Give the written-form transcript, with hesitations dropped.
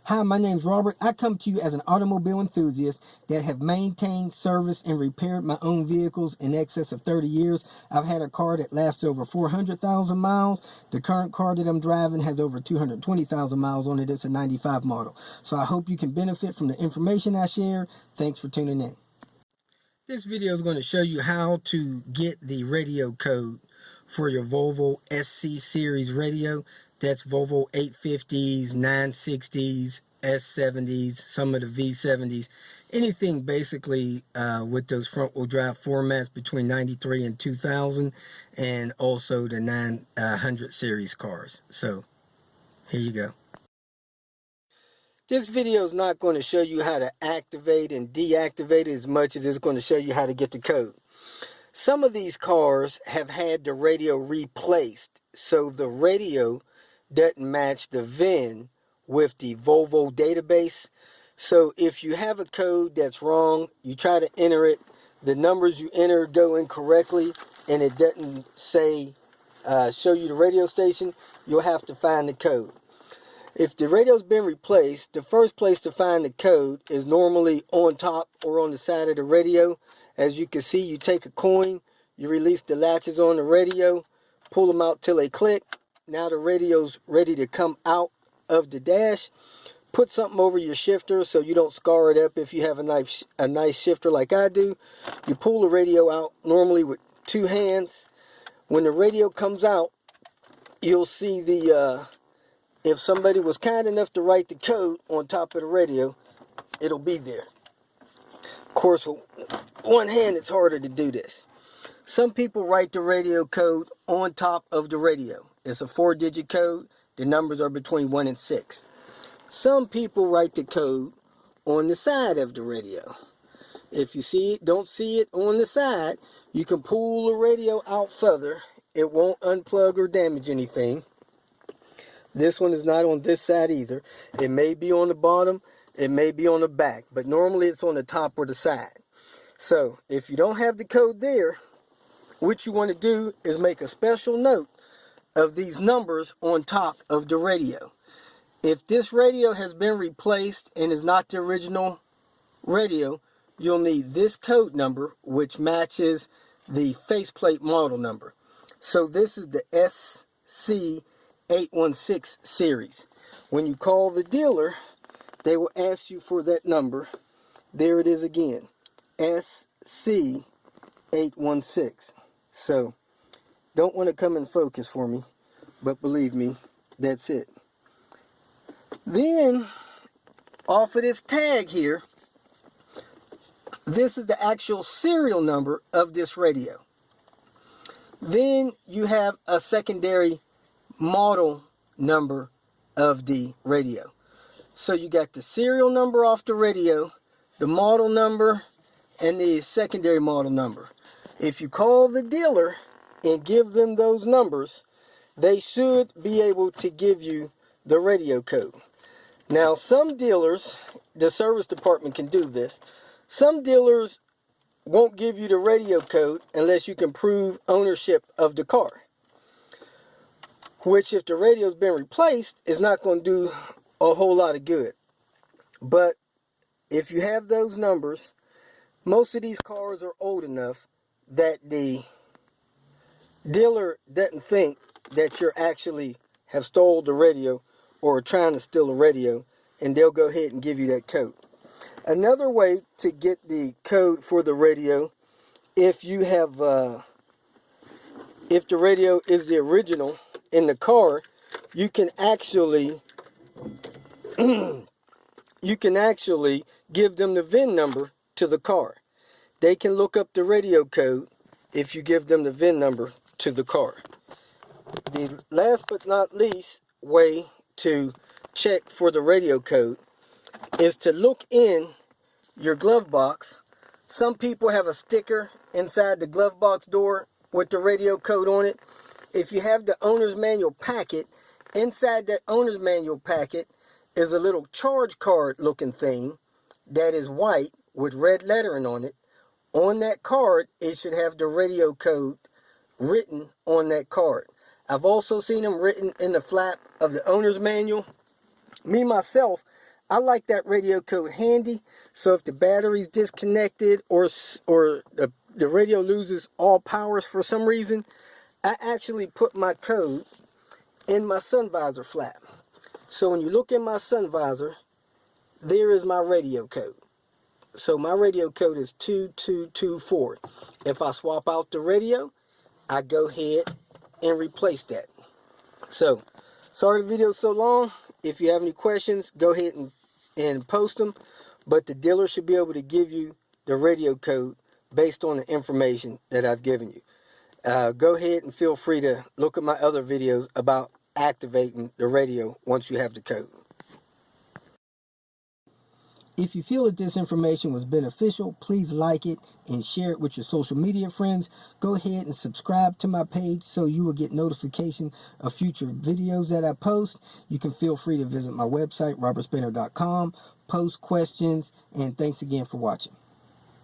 Hi, my name's Robert. I come to you as an automobile enthusiast that have maintained, serviced, and repaired my own vehicles in excess of 30 years. I've had a car that lasts over 400,000 miles. The current car that I'm driving has over 220,000 miles on it. It's a 95 model. So I hope you can benefit from the information I share. Thanks for tuning in. This video is going to show you how to get the radio code for your Volvo SC series radio. That's Volvo 850s, 960s, S70s, some of the V70s, anything basically with those front wheel drive formats between 93 and 2000, and also the 900 series cars. So here you go. This video is not going to show you how to activate and deactivate it as much as it's going to show you how to get the code. Some of these cars have had the radio replaced, so the radio doesn't match the VIN with the Volvo database. So if you have a code that's wrong, you try to enter it, the numbers you enter go incorrectly, and it doesn't say show you the radio station, you'll have to find the code. If the radio's been replaced, the first place to find the code is normally on top or on the side of the radio. As you can see, you take a coin, you release the latches on the radio, pull them out till they click. Now the radio's ready to come out of the dash. Put something over your shifter so you don't scar it up if you have a nice shifter like I do. You pull the radio out normally with two hands. When the radio comes out, you'll see if somebody was kind enough to write the code on top of the radio, it'll be there. Of course, with one hand it's harder to do this. Some people write the radio code on top of the radio. It's a 4-digit code. The numbers are between 1 and 6. Some people write the code on the side of the radio. If you see it, don't see it on the side, you can pull the radio out further. It won't unplug or damage anything. This one is not on this side either. It may be on the bottom, it may be on the back, but normally it's on the top or the side. So if you don't have the code there, what you want to do is make a special note of these numbers on top of the radio. If this radio has been replaced and is not the original radio, you'll need this code number, which matches the faceplate model number. So this is the SC816 series. When you call the dealer, they will ask you for that number. There it is again, SC816. So don't want to come in focus for me, but believe me, that's it. Then off of this tag here, this is the actual serial number of this radio. Then you have a secondary model number of the radio. So you got the serial number off the radio, the model number, and the secondary model number. If you call the dealer and give them those numbers, they should be able to give you the radio code. Now, some dealers, the service department can do this. Some dealers won't give you the radio code unless you can prove ownership of the car, which if the radio's been replaced is not going to do a whole lot of good. But if you have those numbers, most of these cars are old enough that the dealer doesn't think that you're actually have stole the radio or trying to steal a radio, and they'll go ahead and give you that code. Another way to get the code for the radio, if you have if the radio is the original in the car, you can actually give them the VIN number to the car. They can look up the radio code if you give them the VIN number to the car. The last but not least way to check for the radio code is to look in your glove box. Some people have a sticker inside the glove box door with the radio code on it. If you have the owner's manual packet, inside that owner's manual packet is a little charge card looking thing that is white with red lettering on it. On that card, it should have the radio code written on that card. I've also seen them written in the flap of the owner's manual. Me, myself, I like that radio code handy, so if the battery's disconnected or the radio loses all powers for some reason, I actually put my code in my sun visor flap. So when you look in my sun visor, there is my radio code. So my radio code is 2224. If I swap out the radio, I go ahead and replace that. So, sorry the video's so long. If you have any questions, go ahead and post them. But the dealer should be able to give you the radio code based on the information that I've given you. Go ahead and feel free to look at my other videos about activating the radio once you have the code. If you feel that this information was beneficial, please like it and share it with your social media friends. Go ahead and subscribe to my page so you will get notification of future videos that I post. You can feel free to visit my website, robertspinner.com, post questions, and thanks again for watching.